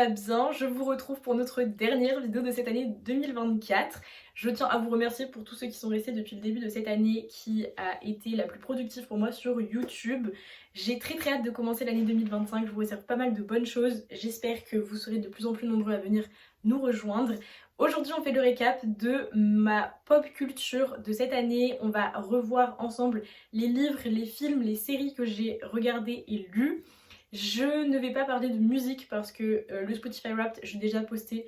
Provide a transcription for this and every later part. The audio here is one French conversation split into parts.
va bien, je vous retrouve pour notre dernière vidéo de cette année 2024. Je tiens à vous remercier pour tous ceux qui sont restés depuis le début de cette année qui a été la plus productive pour moi sur YouTube. J'ai très hâte de commencer l'année 2025, je vous réserve pas mal de bonnes choses. J'espère que vous serez de plus en plus nombreux à venir nous rejoindre. Aujourd'hui on fait le récap de ma pop culture de cette année. On va revoir ensemble les livres, les films, les séries que j'ai regardées et lues. Je ne vais pas parler de musique parce que le Spotify Wrapped, j'ai déjà posté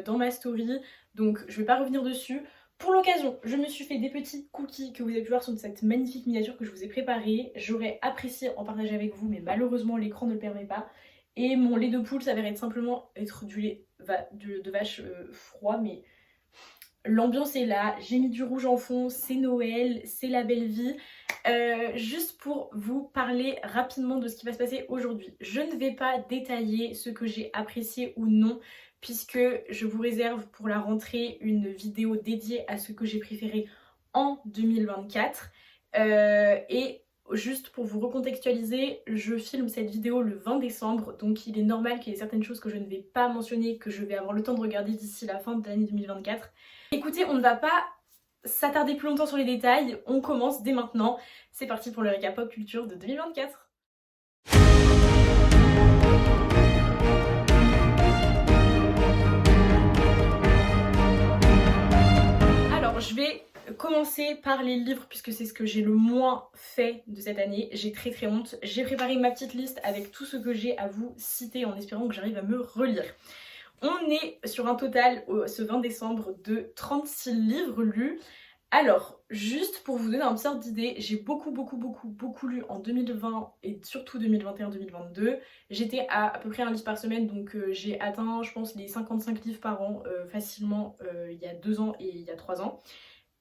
dans ma story, donc je vais pas revenir dessus. Pour l'occasion, je me suis fait des petits cookies que vous avez pu voir sur cette magnifique miniature que je vous ai préparée. J'aurais apprécié en partager avec vous, mais malheureusement l'écran ne le permet pas. Et mon lait de poule s'avère être simplement du lait de vache froid, mais l'ambiance est là, j'ai mis du rouge en fond, c'est Noël, c'est la belle vie. Juste pour vous parler rapidement de ce qui va se passer aujourd'hui. Je ne vais pas détailler ce que j'ai apprécié ou non, puisque je vous réserve pour la rentrée une vidéo dédiée à ce que j'ai préféré en 2024. Et juste pour vous recontextualiser, je filme cette vidéo le 20 décembre, donc il est normal qu'il y ait certaines choses que je ne vais pas mentionner, que je vais avoir le temps de regarder d'ici la fin de l'année 2024. Écoutez, on ne va pas s'attarder plus longtemps sur les détails, on commence dès maintenant. C'est parti pour le récap pop culture de 2024. Alors, je vais commencer par les livres puisque c'est ce que j'ai le moins fait de cette année. J'ai très honte. J'ai préparé ma petite liste avec tout ce que j'ai à vous citer en espérant que j'arrive à me relire. On est sur un total, ce 20 décembre, de 36 livres lus. Alors, juste pour vous donner un petit ordre d'idée, j'ai beaucoup lu en 2020 et surtout 2021-2022. J'étais à peu près un livre par semaine, donc j'ai atteint, je pense, les 55 livres par an facilement il y a 2 ans et il y a 3 ans.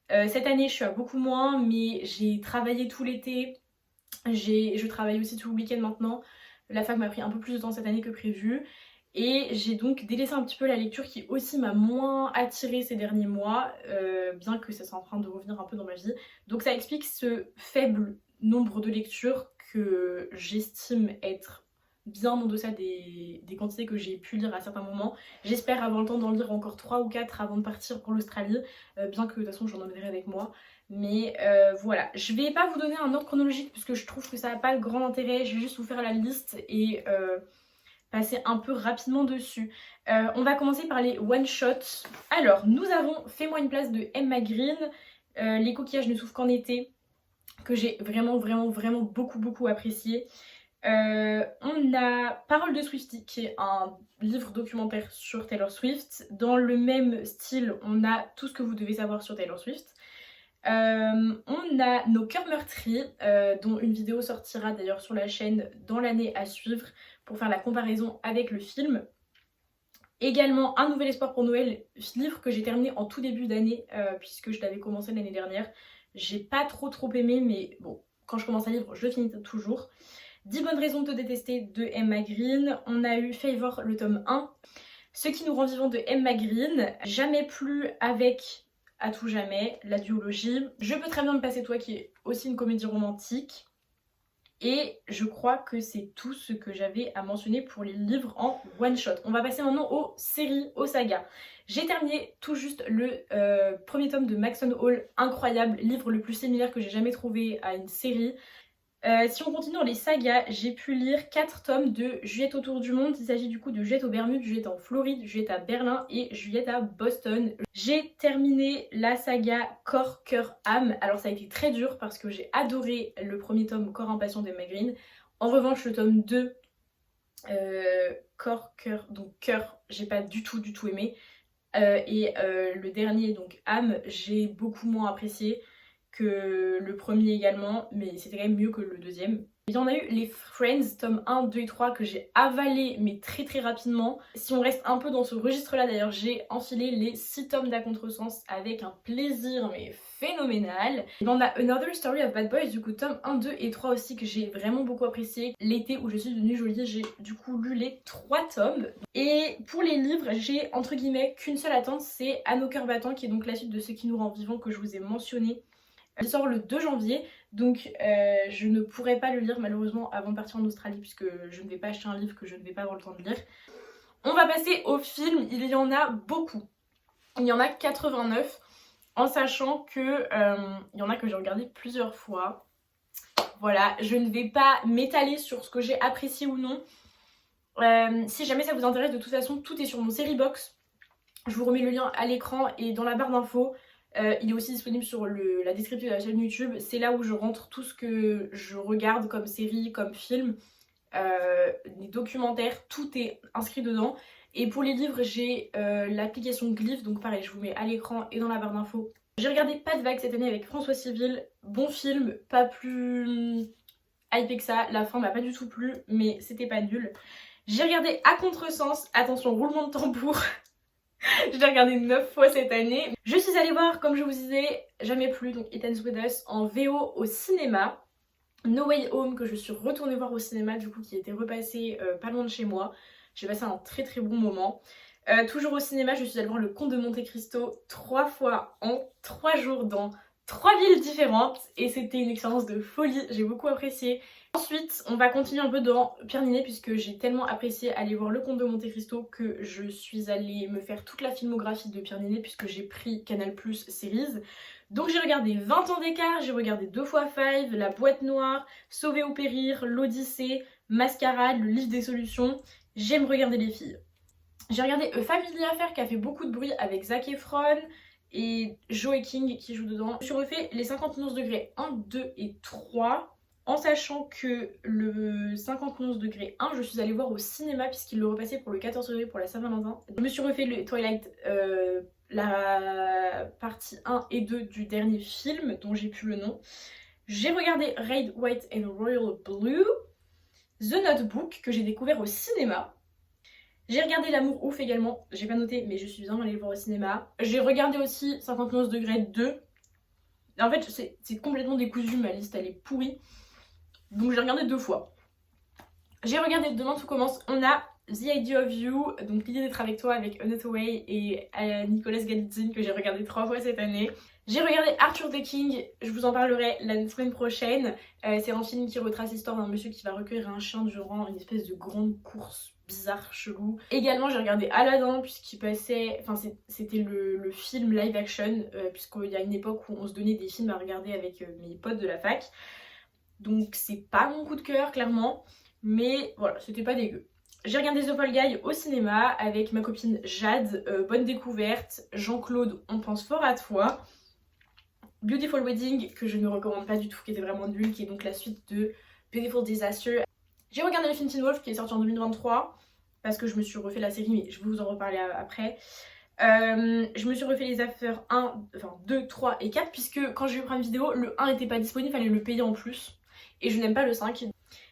Cette année, je suis à beaucoup moins, mais j'ai travaillé tout l'été. Je travaille aussi tout le week-end maintenant. La fac m'a pris un peu plus de temps cette année que prévu. Et j'ai donc délaissé un petit peu la lecture qui aussi m'a moins attirée ces derniers mois, bien que ça soit en train de revenir un peu dans ma vie. Donc ça explique ce faible nombre de lectures que j'estime être bien en deçà des quantités que j'ai pu lire à certains moments. J'espère avoir le temps d'en lire encore 3 ou 4 avant de partir pour l'Australie, bien que de toute façon j'en emmènerai avec moi. Mais voilà, je vais pas vous donner un ordre chronologique puisque je trouve que ça n'a pas grand intérêt, je vais juste vous faire la liste et passer un peu rapidement dessus. On va commencer par les one-shots. Alors, nous avons Fais-moi une place de Emma Green, Les coquillages ne souffrent qu'en été, que j'ai vraiment beaucoup apprécié. On a Parole de Swiftie, qui est un livre documentaire sur Taylor Swift. Dans le même style, on a Tout ce que vous devez savoir sur Taylor Swift. On a Nos cœurs meurtris, dont une vidéo sortira d'ailleurs sur la chaîne dans l'année à suivre pour faire la comparaison avec le film. Également Un nouvel espoir pour Noël, livre que j'ai terminé en tout début d'année puisque je l'avais commencé l'année dernière. J'ai pas trop aimé, mais bon, quand je commence un livre, je le finis toujours. 10 bonnes raisons de te détester de Emma Green. On a eu Favor, le tome 1. Ce qui nous rend vivants de Emma Green. Jamais plus avec À tout jamais, la duologie. Je peux très bien me passer toi, qui est aussi une comédie romantique. Et je crois que c'est tout ce que j'avais à mentionner pour les livres en one shot. On va passer maintenant aux séries, aux sagas. J'ai terminé tout juste le premier tome de Maxon Hall, incroyable, livre le plus similaire que j'ai jamais trouvé à une série. Si on continue dans les sagas, j'ai pu lire 4 tomes de Juliette autour du monde. Il s'agit du coup de Juliette aux Bermudes, Juliette en Floride, Juliette à Berlin et Juliette à Boston. J'ai terminé la saga Corps, Cœur, Âme. Alors ça a été très dur parce que j'ai adoré le premier tome Corps impatient d'Emma Green. En revanche, le tome 2, Corps, Cœur, donc Cœur, j'ai pas du tout aimé. Le dernier, donc Âme, j'ai beaucoup moins apprécié que le premier également, mais c'était quand même mieux que le deuxième. Il y en a eu les Friends, tome 1, 2 et 3 que j'ai avalé mais très rapidement. Si on reste un peu dans ce registre là d'ailleurs, j'ai enfilé les 6 tomes d'À Contresens avec un plaisir mais phénoménal. Et on a Another Story of Bad Boys, du coup tome 1, 2 et 3 aussi que j'ai vraiment beaucoup apprécié. L'été où je suis devenue jolie, j'ai du coup lu les 3 tomes. Et pour les livres, j'ai entre guillemets qu'une seule attente, c'est À nos cœurs battants, qui est donc la suite de Ce qui nous rend vivants que je vous ai mentionné. Il sort le 2 janvier, donc je ne pourrai pas le lire malheureusement avant de partir en Australie puisque je ne vais pas acheter un livre que je ne vais pas avoir le temps de lire. On va passer aux films, il y en a beaucoup. Il y en a 89, en sachant que il y en a que j'ai regardé plusieurs fois. Voilà, je ne vais pas m'étaler sur ce que j'ai apprécié ou non. Si jamais ça vous intéresse, de toute façon, tout est sur mon Seriebox. Je vous remets le lien à l'écran et dans la barre d'infos. Il est aussi disponible sur la description de la chaîne YouTube. C'est là où je rentre tout ce que je regarde comme série, comme film, les documentaires, tout est inscrit dedans. Et pour les livres, j'ai l'application Glyph, donc pareil, je vous mets à l'écran et dans la barre d'infos. J'ai regardé Pas de vague cette année avec François Civil. Bon film, pas plus hypé que ça. La fin m'a pas du tout plu, mais c'était pas nul. J'ai regardé À Contresens, attention, roulement de tambour. Je l'ai regardé 9 fois cette année. Je suis allée voir, comme je vous disais, Jamais plus, donc It Ends With Us en VO au cinéma. No Way Home que je suis retournée voir au cinéma, du coup qui était repassé pas loin de chez moi. J'ai passé un très très bon moment. Toujours au cinéma, je suis allée voir Le Comte de Monte-Cristo 3 fois en 3 jours dans 3 villes différentes et c'était une expérience de folie, j'ai beaucoup apprécié. Ensuite, on va continuer un peu dans Pierre Niney puisque j'ai tellement apprécié aller voir Le Comte de Monte-Cristo que je suis allée me faire toute la filmographie de Pierre Niney puisque j'ai pris Canal+ Series. Donc j'ai regardé 20 ans d'écart, j'ai regardé 2x5, La Boîte Noire, Sauver ou Périr, L'Odyssée, Mascarade, Le Livre des Solutions. J'aime regarder les filles. J'ai regardé Family Affair qui a fait beaucoup de bruit avec Zac Efron et Joey King qui joue dedans. Je me suis refait les 51 degrés 1, 2 et 3 en sachant que le 51 degrés 1 je suis allée voir au cinéma puisqu'il le repassait pour le 14 degrés pour la Saint-Valentin. Je me suis refait le Twilight, la partie 1 et 2 du dernier film dont j'ai plus le nom. J'ai regardé Red, White and Royal Blue, The Notebook que j'ai découvert au cinéma. J'ai regardé L'amour ouf également, j'ai pas noté mais je suis bien allée le voir au cinéma. J'ai regardé aussi 51 degrés 2. En fait c'est complètement décousu, ma liste elle est pourrie. Donc j'ai regardé 2 fois. J'ai regardé Demain tout commence, on a The Idea of You, donc l'idée d'être avec toi avec Anne Hathaway et Nicolas Galitzine que j'ai regardé 3 fois cette année. J'ai regardé Arthur the King, je vous en parlerai la semaine prochaine. C'est un film qui retrace l'histoire d'un monsieur qui va recueillir un chien durant une espèce de grande course bizarre, chelou. Également j'ai regardé Aladdin puisqu'il passait, enfin c'était le film live action puisqu'il y a une époque où on se donnait des films à regarder avec mes potes de la fac. Donc c'est pas mon coup de cœur clairement, mais voilà, c'était pas dégueu. J'ai regardé The Fall Guy au cinéma avec ma copine Jade, bonne découverte. Jean-Claude, on pense fort à toi. Beautiful Wedding, que je ne recommande pas du tout, qui était vraiment nul, qui est donc la suite de Beautiful Disaster. J'ai regardé le Teen Wolf qui est sorti en 2023, parce que je me suis refait la série, mais je vais vous en reparler après. Je me suis refait les affaires 2, 3 et 4, puisque quand j'ai eu Prime Vidéo, le 1 n'était pas disponible, il fallait le payer en plus. Et je n'aime pas le 5.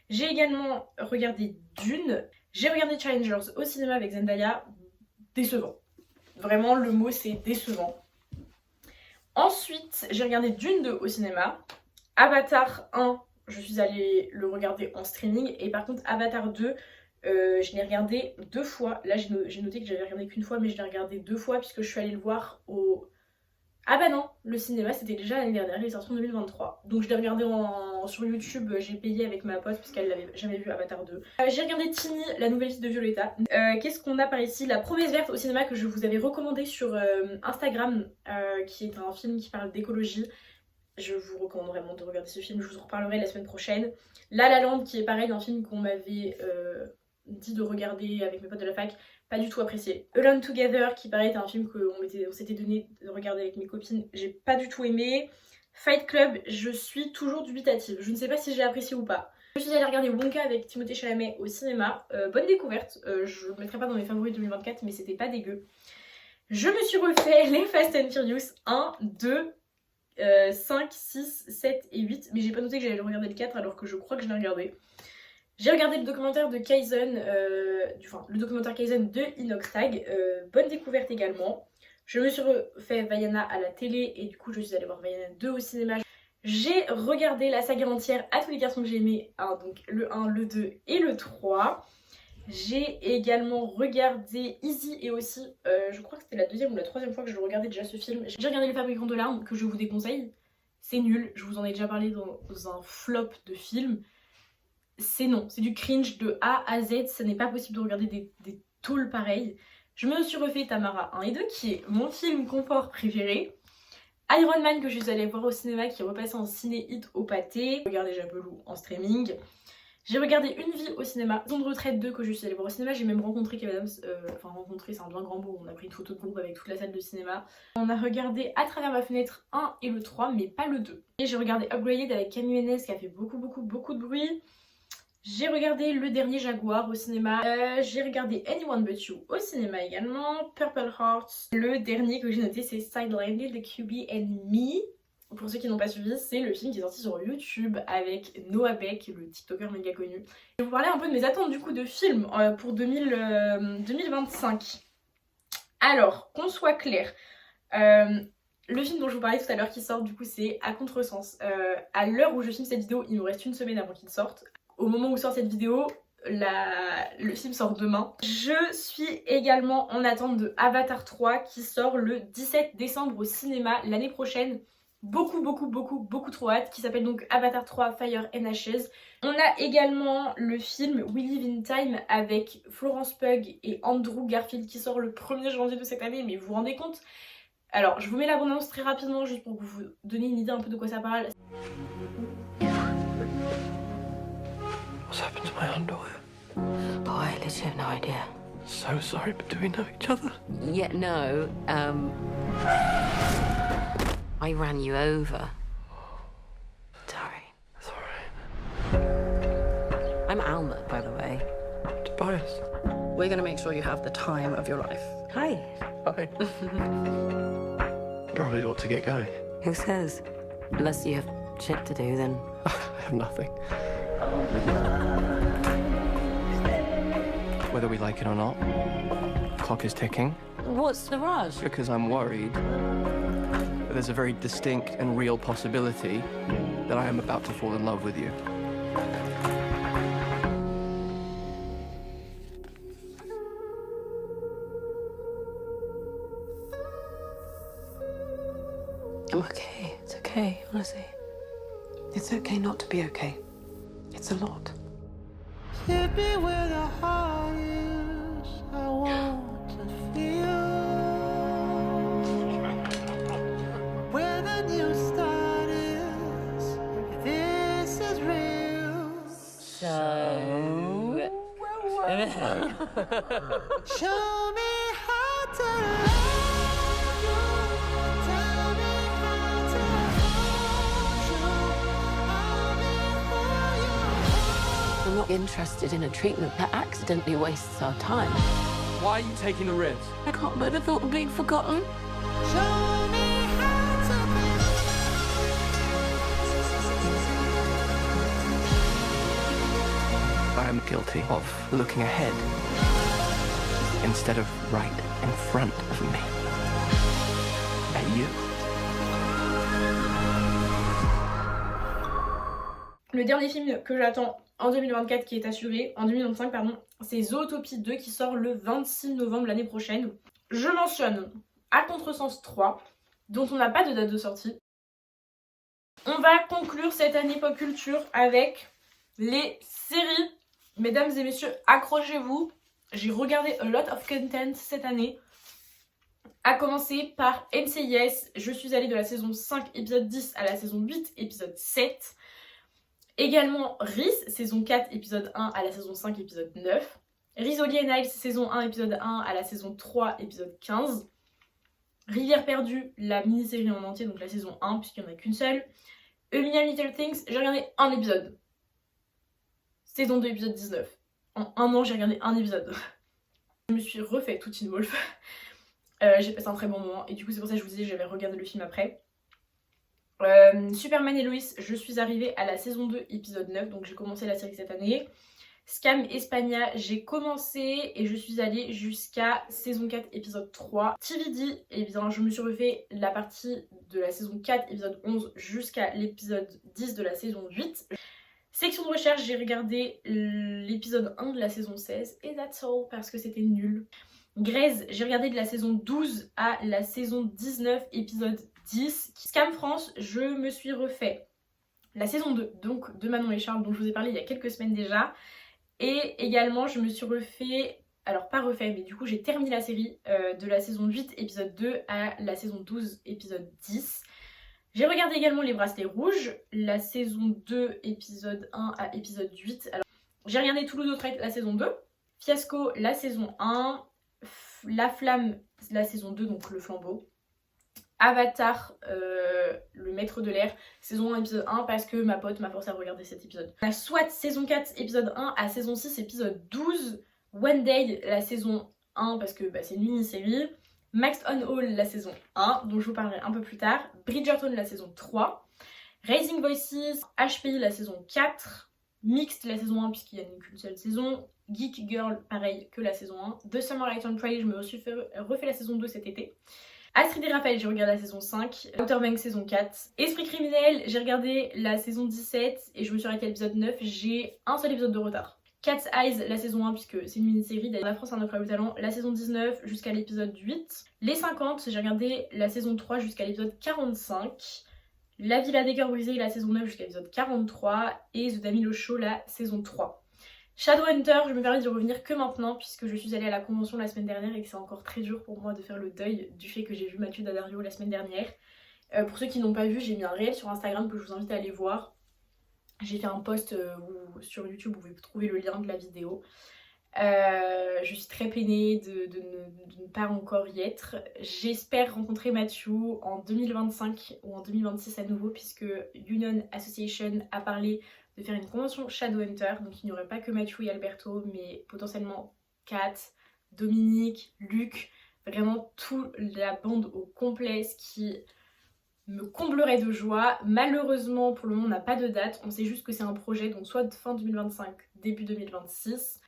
J'ai également regardé Dune. J'ai regardé Challengers au cinéma avec Zendaya. Décevant. Vraiment, le mot c'est décevant. Ensuite, j'ai regardé Dune 2 au cinéma. Avatar 1, je suis allée le regarder en streaming. Et par contre, Avatar 2, je l'ai regardé 2 fois. Là, j'ai noté que j'avais regardé qu'une fois, mais je l'ai regardé 2 fois puisque je suis allée le voir au... Ah bah non, le cinéma c'était déjà l'année dernière, il est sorti en 2023. Donc je l'ai regardé sur YouTube, j'ai payé avec ma pote parce qu'elle l'avait jamais vu Avatar 2. J'ai regardé Tini, la nouvelle vie de Violetta. Qu'est-ce qu'on a par ici? La Promesse verte au cinéma que je vous avais recommandé sur Instagram, qui est un film qui parle d'écologie. Je vous recommande vraiment de regarder ce film, je vous en reparlerai la semaine prochaine. La La Land qui est pareil, un film qu'on m'avait dit de regarder avec mes potes de la fac. Pas du tout apprécié. Alone Together, qui paraît était un film qu'on s'était donné de regarder avec mes copines, j'ai pas du tout aimé. Fight Club, je suis toujours dubitative. Je ne sais pas si j'ai apprécié ou pas. Je suis allée regarder Wonka avec Timothée Chalamet au cinéma. Bonne découverte. Je le mettrai pas dans mes favoris 2024, mais c'était pas dégueu. Je me suis refait les Fast and Furious 1, 2, 5, 6, 7 et 8. Mais j'ai pas noté que j'allais le regarder le 4 alors que je crois que je l'ai regardé. J'ai regardé le documentaire de Kaizen, le documentaire Kaizen de Inoxtag, bonne découverte également. Je me suis refait Vaiana à la télé et du coup je suis allée voir Vaiana 2 au cinéma. J'ai regardé la saga entière à tous les garçons que j'ai aimés, donc le 1, le 2 et le 3. J'ai également regardé Easy et aussi, je crois que c'était la deuxième ou la troisième fois que je regardais déjà ce film. J'ai regardé Les Fabricants de larmes que je vous déconseille. C'est nul, je vous en ai déjà parlé dans un flop de film. C'est non, c'est du cringe de A à Z, ce n'est pas possible de regarder des Tall pareil. Je me suis refait Tamara 1 et 2 qui est mon film confort préféré. Iron Man que je suis allée voir au cinéma qui est repassé en ciné-hit au pâté. J'ai regardé Japelou en streaming. J'ai regardé Une vie au cinéma. Maison de retraite 2 que je suis allée voir au cinéma. J'ai même rencontré Kev Adams. Enfin rencontré c'est un bien grand mot. On a pris une photo de groupe avec toute la salle de cinéma. On a regardé À travers ma fenêtre 1 et le 3 mais pas le 2. Et j'ai regardé Upgraded avec Camille Hennes qui a fait beaucoup de bruit. J'ai regardé Le Dernier Jaguar au cinéma. J'ai regardé Anyone But You au cinéma également. Purple Hearts. Le dernier que j'ai noté c'est Sidelined, The QB and Me. Pour ceux qui n'ont pas suivi, c'est le film qui est sorti sur YouTube avec Noah Beck, le TikToker méga connu. Je vais vous parler un peu de mes attentes du coup de films pour 2025. Alors, qu'on soit clair, le film dont je vous parlais tout à l'heure qui sort du coup c'est À Contresens. À l'heure où je filme cette vidéo, il nous reste une semaine avant qu'il sorte. Au moment où sort cette vidéo, le film sort demain. Je suis également en attente de Avatar 3 qui sort le 17 décembre au cinéma l'année prochaine. Beaucoup trop hâte, qui s'appelle donc Avatar 3 Fire and Ashes. On a également le film We Live in Time avec Florence Pugh et Andrew Garfield qui sort le 1er janvier de cette année, mais vous vous rendez compte? Alors je vous mets la bande-annonce très rapidement juste pour vous donner une idée un peu de quoi ça parle. What's happened to my underwear? Oh, I literally have no idea. So sorry, but do we know each other? Yeah, no, I ran you over. Sorry. It's alright. I'm Alma, by the way. Tobias. We're gonna make sure you have the time of your life. Hi. Hi. Probably ought to get going. Who says? Unless you have shit to do, then... I have nothing. Whether we like it or not, the clock is ticking. What's the rush? Because I'm worried that there's a very distinct and real possibility that I am about to fall in love with you. I'm okay. It's okay, honestly. It's okay not to be okay. It's a lot. Hit me where the heart is. I want to feel where the new start is. If this is real. So... Show me how to love you. Tell me how to hold you. I'll be for you. I'm not interested in a treatment that accidentally wastes our time. Why are you taking the risk? I can't bear the thought of being forgotten. Show me how to I am guilty of looking ahead instead of right in front of me. At you. Le dernier film que j'attends en 2024 qui est assuré, en 2025 pardon, c'est Zootopie 2 qui sort le 26 novembre l'année prochaine. Je mentionne À Contresens 3, dont on n'a pas de date de sortie. On va conclure cette année pop culture avec les séries. Mesdames et messieurs, accrochez-vous. J'ai regardé a lot of content cette année. À commencer par NCIS, je suis allée de la saison 5 épisode 10 à la saison 8 épisode 7. Également Riz, saison 4 épisode 1 à la saison 5 épisode 9. Rizzoli and Isles, saison 1 épisode 1 à la saison 3 épisode 15. Rivière perdue, la mini-série en entier, donc la saison 1 puisqu'il n'y en a qu'une seule. A Million Little Things, j'ai regardé un épisode. Saison 2 épisode 19. En un an j'ai regardé un épisode. Je me suis refait tout Teen Wolf. J'ai passé un très bon moment et du coup c'est pour ça que je vous disais que j'avais regardé le film après. Superman et Lois, je suis arrivée à la saison 2 épisode 9, donc j'ai commencé la série cette année. Scam Espagna, j'ai commencé et je suis allée jusqu'à saison 4 épisode 3. TVD, et bien je me suis refait la partie de la saison 4 épisode 11 jusqu'à l'épisode 10 de la saison 8. Section de recherche, j'ai regardé l'épisode 1 de la saison 16 et that's all parce que c'était nul. Grey's, j'ai regardé de la saison 12 à la saison 19 épisode 10. Scam France, je me suis refait la saison 2 donc de Manon et Charles dont je vous ai parlé il y a quelques semaines déjà. Et également je me suis refait alors pas refait, mais du coup j'ai terminé la série de la saison 8 épisode 2 à la saison 12 épisode 10. J'ai regardé également Les Bracelets Rouges, la saison 2 épisode 1 à épisode 8. Alors j'ai regardé Toulouse-Lautrec la saison 2, Fiasco la saison 1, La Flamme la saison 2, donc le flambeau, Avatar, le maître de l'air, saison 1 épisode 1 parce que ma pote m'a forcé à regarder cet épisode. La SWAT saison 4 épisode 1 à saison 6 épisode 12, One Day la saison 1 parce que c'est une mini-série, Maxed on All la saison 1 dont je vous parlerai un peu plus tard, Bridgerton la saison 3, Raising Voices, HPI la saison 4, Mixed la saison 1 puisqu'il n'y a qu'une seule saison, Geek Girl pareil que la saison 1, The Summer Light on Prey, je me suis refait la saison 2 cet été. Astrid et Raphaël, j'ai regardé la saison 5, Outer Banks saison 4, Esprit criminel, j'ai regardé la saison 17 et je me suis arrêtée à l'épisode 9, j'ai un seul épisode de retard. Cat's Eyes, la saison 1 puisque c'est une mini-série, La France a un incroyable talent, la saison 19 jusqu'à l'épisode 8. Les 50, j'ai regardé la saison 3 jusqu'à l'épisode 45. La Villa des Cœurs Brisés, la saison 9 jusqu'à l'épisode 43 et The Damilo Show, la saison 3. Shadowhunter, je me permets d'y revenir que maintenant puisque je suis allée à la convention la semaine dernière et que c'est encore très dur pour moi de faire le deuil du fait que j'ai vu Mathieu Daddario la semaine dernière. Pour ceux qui n'ont pas vu, j'ai mis un réel sur Instagram que je vous invite à aller voir. J'ai fait un post sur YouTube, vous pouvez trouver le lien de la vidéo. Je suis très peinée de ne pas encore y être. J'espère rencontrer Mathieu en 2025 ou en 2026 à nouveau puisque Union Association a parlé de faire une convention Shadowhunter, donc il n'y aurait pas que Mathieu et Alberto, mais potentiellement Kat, Dominique, Luc, vraiment toute la bande au complet, ce qui me comblerait de joie. Malheureusement pour le moment on n'a pas de date, on sait juste que c'est un projet, donc soit fin 2025, début 2026.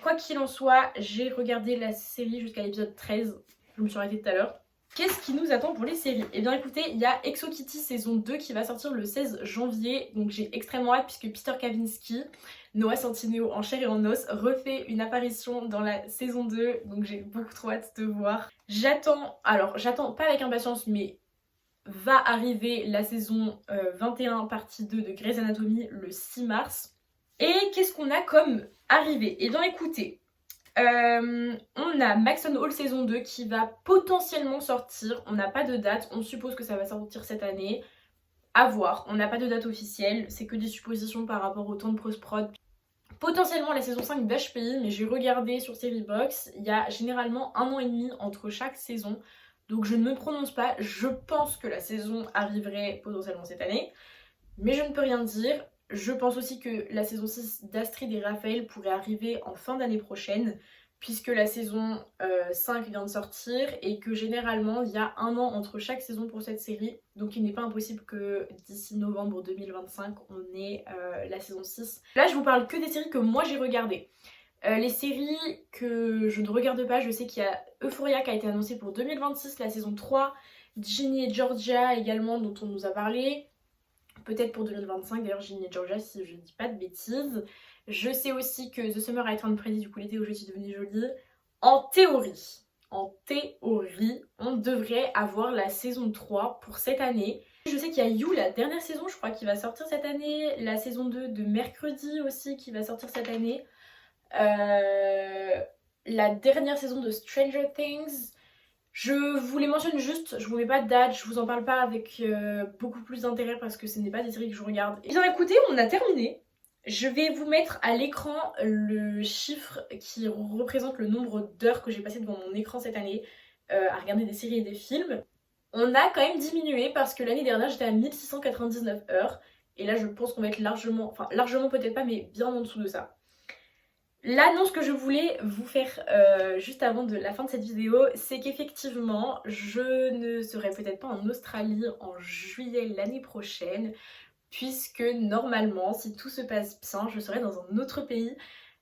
Quoi qu'il en soit, j'ai regardé la série jusqu'à l'épisode 13, je me suis arrêtée tout à l'heure. Qu'est-ce qui nous attend pour les séries? Eh bien écoutez, il y a Exo Kitty saison 2 qui va sortir le 16 janvier, donc j'ai extrêmement hâte puisque Peter Kavinsky, Noah Centineo en chair et en os, refait une apparition dans la saison 2, donc j'ai beaucoup trop hâte de voir. J'attends pas avec impatience, mais va arriver la saison 21 partie 2 de Grey's Anatomy le 6 mars. Et qu'est-ce qu'on a comme arrivé? Eh bien écoutez, on a Maxon Hall saison 2 qui va potentiellement sortir, on n'a pas de date, on suppose que ça va sortir cette année, à voir, on n'a pas de date officielle, c'est que des suppositions par rapport au temps de post-prod. Potentiellement la saison 5 d'HPI, mais j'ai regardé sur Seriebox, il y a généralement 1 an et demi entre chaque saison, donc je ne me prononce pas, je pense que la saison arriverait potentiellement cette année, mais je ne peux rien dire. Je pense aussi que la saison 6 d'Astrid et Raphaël pourrait arriver en fin d'année prochaine puisque la saison 5 vient de sortir et que généralement il y a 1 an entre chaque saison pour cette série, donc il n'est pas impossible que d'ici novembre 2025 on ait la saison 6. Là je vous parle que des séries que moi j'ai regardées. Les séries que je ne regarde pas, je sais qu'il y a Euphoria qui a été annoncée pour 2026, la saison 3, Ginny et Georgia également dont on nous a parlé. Peut-être pour 2025, d'ailleurs Ginny et Georgia si je ne dis pas de bêtises. Je sais aussi que The Summer I Turned Pretty, du coup l'été où je suis devenue jolie. En théorie, on devrait avoir la saison 3 pour cette année. Je sais qu'il y a You, la dernière saison je crois qui va sortir cette année. La saison 2 de Mercredi aussi qui va sortir cette année. La dernière saison de Stranger Things. Je vous les mentionne juste, je vous mets pas de date, je vous en parle pas avec beaucoup plus d'intérêt parce que ce n'est pas des séries que je regarde. Et bien écoutez, on a terminé. Je vais vous mettre à l'écran le chiffre qui représente le nombre d'heures que j'ai passé devant mon écran cette année à regarder des séries et des films. On a quand même diminué parce que l'année dernière j'étais à 1699 heures. Et là je pense qu'on va être largement peut-être pas, mais bien en dessous de ça. L'annonce que je voulais vous faire juste avant la fin de cette vidéo, c'est qu'effectivement, je ne serai peut-être pas en Australie en juillet l'année prochaine, puisque normalement, si tout se passe bien, je serai dans un autre pays.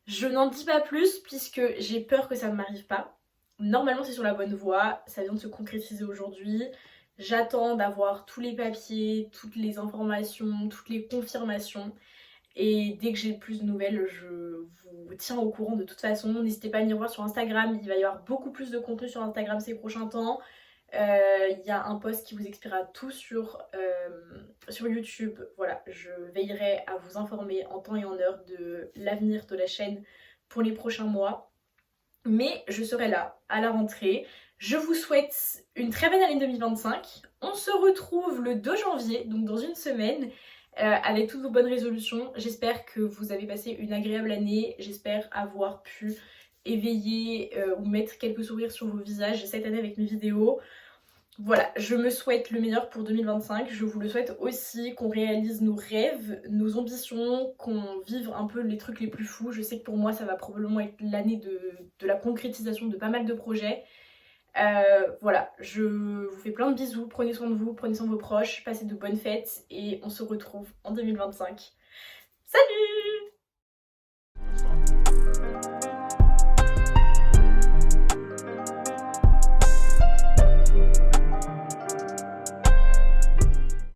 Je n'en dis pas plus, puisque j'ai peur que ça ne m'arrive pas. Normalement, c'est sur la bonne voie, ça vient de se concrétiser aujourd'hui. J'attends d'avoir tous les papiers, toutes les informations, toutes les confirmations. Et dès que j'ai plus de nouvelles, je vous tiens au courant de toute façon. N'hésitez pas à venir voir sur Instagram, il va y avoir beaucoup plus de contenu sur Instagram ces prochains temps. Il y a un post qui vous expliquera tout sur YouTube. Voilà, je veillerai à vous informer en temps et en heure de l'avenir de la chaîne pour les prochains mois. Mais je serai là à la rentrée. Je vous souhaite une très belle année 2025. On se retrouve le 2 janvier, donc dans une semaine, avec toutes vos bonnes résolutions. J'espère que vous avez passé une agréable année. J'espère avoir pu éveiller ou mettre quelques sourires sur vos visages cette année avec mes vidéos. Voilà, je me souhaite le meilleur pour 2025. Je vous le souhaite aussi, qu'on réalise nos rêves, nos ambitions, qu'on vive un peu les trucs les plus fous. Je sais que pour moi, ça va probablement être l'année de la concrétisation de pas mal de projets. Voilà, je vous fais plein de bisous. Prenez soin de vous, prenez soin de vos proches, passez de bonnes fêtes et on se retrouve en 2025. Salut!